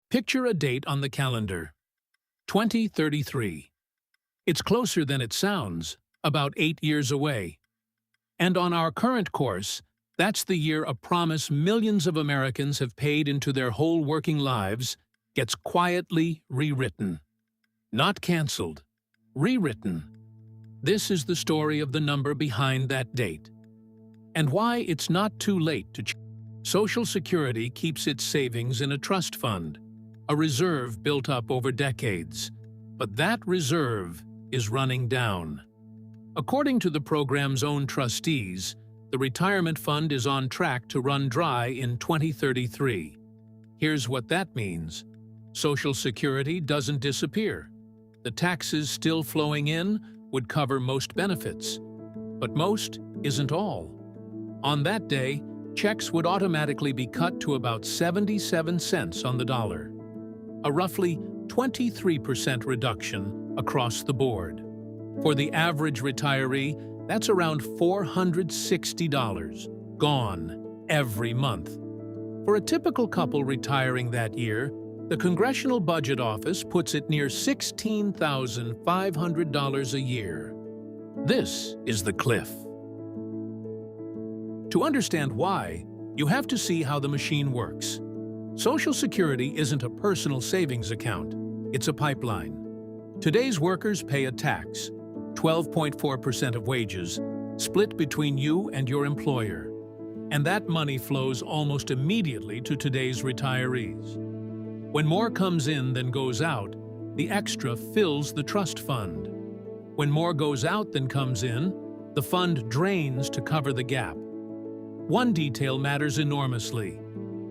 Picture a date on the calendar. 2033. It's closer than it sounds, about 8 years away. And on our current course, that's the year a promise millions of Americans have paid into their whole working lives gets quietly rewritten. Not canceled, rewritten. This is the story of the number behind that date. And why it's not too late to change. Social Security keeps its savings in a trust fund, a reserve built up over decades. But that reserve is running down. According to the program's own trustees, the retirement fund is on track to run dry in 2033. Here's what that means. Social Security doesn't disappear. The taxes still flowing in would cover most benefits. But most isn't all. On that day, checks would automatically be cut to about 77 cents on the dollar, a roughly 23% reduction across the board. For the average retiree, that's around $460, gone every month. For a typical couple retiring that year, the Congressional Budget Office puts it near $16,500 a year. This is the cliff. To understand why, you have to see how the machine works. Social Security isn't a personal savings account, it's a pipeline. Today's workers pay a tax, 12.4% of wages, split between you and your employer. And that money flows almost immediately to today's retirees. When more comes in than goes out, the extra fills the trust fund. When more goes out than comes in, the fund drains to cover the gap. One detail matters enormously.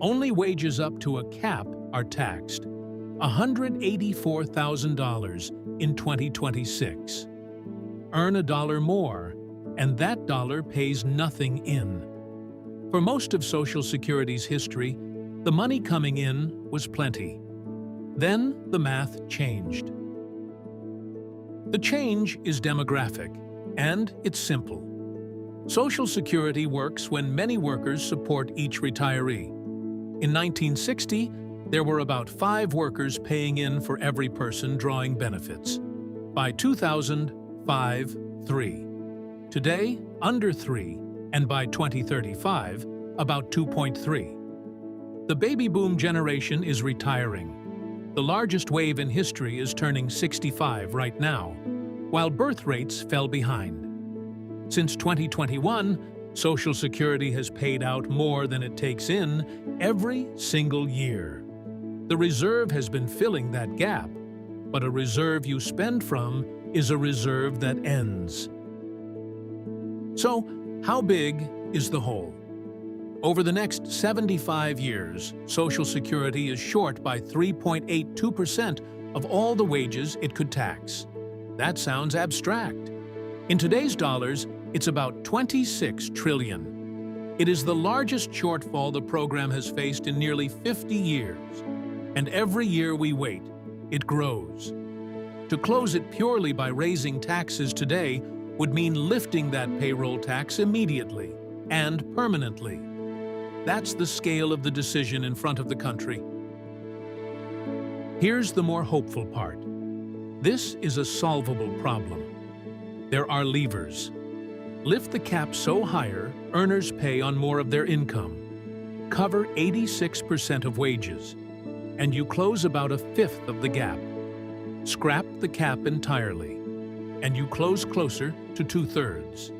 Only wages up to a cap are taxed. $184,000 in 2026. Earn a dollar more, and that dollar pays nothing in. For most of Social Security's history, the money coming in was plenty. Then the math changed. The change is demographic, and it's simple. Social Security works when many workers support each retiree. In 1960, there were about 5 workers paying in for every person drawing benefits. By 2000, 3. Today, under 3, and by 2035, about 2.3. The baby boom generation is retiring. The largest wave in history is turning 65 right now, while birth rates fell behind. Since 2021, Social Security has paid out more than it takes in every single year. The reserve has been filling that gap, but a reserve you spend from is a reserve that ends. So, how big is the hole? Over the next 75 years, Social Security is short by 3.82% of all the wages it could tax. That sounds abstract. In today's dollars, it's about $26 trillion. It is the largest shortfall the program has faced in nearly 50 years. And every year we wait, it grows. To close it purely by raising taxes today would mean lifting that payroll tax immediately and permanently. That's the scale of the decision in front of the country. Here's the more hopeful part. This is a solvable problem. There are levers. Lift the cap so higher, earners pay on more of their income. Cover 86% of wages, and you close about 1/5 of the gap. Scrap the cap entirely, and you close closer to 2/3.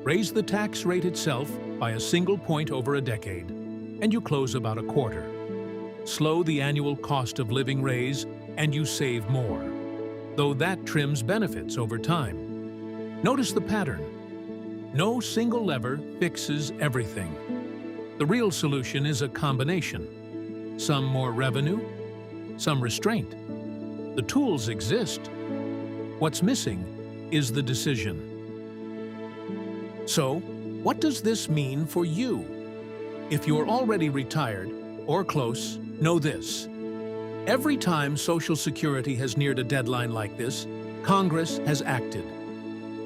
Raise the tax rate itself by a single point over a decade, and you close about 1/4. Slow the annual cost of living raise, and you save more, though that trims benefits over time. Notice the pattern. No single lever fixes everything. The real solution is a combination. Some more revenue, some restraint. The tools exist. What's missing is the decision. So, what does this mean for you? If you're already retired or close, know this. Every time Social Security has neared a deadline like this, Congress has acted.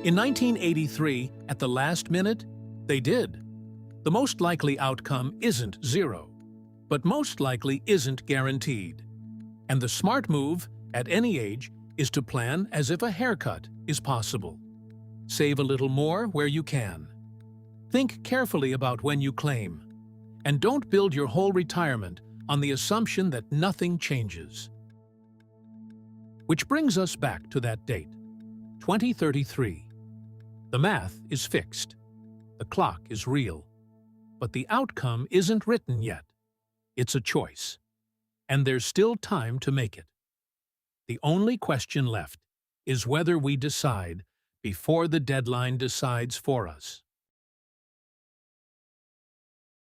In 1983, at the last minute, they did. The most likely outcome isn't 0, but most likely isn't guaranteed. And the smart move, at any age, is to plan as if a haircut is possible. Save a little more where you can. Think carefully about when you claim. And don't build your whole retirement on the assumption that nothing changes. Which brings us back to that date, 2033. The math is fixed. The clock is real. But the outcome isn't written yet. It's a choice. And there's still time to make it. The only question left is whether we decide before the deadline decides for us.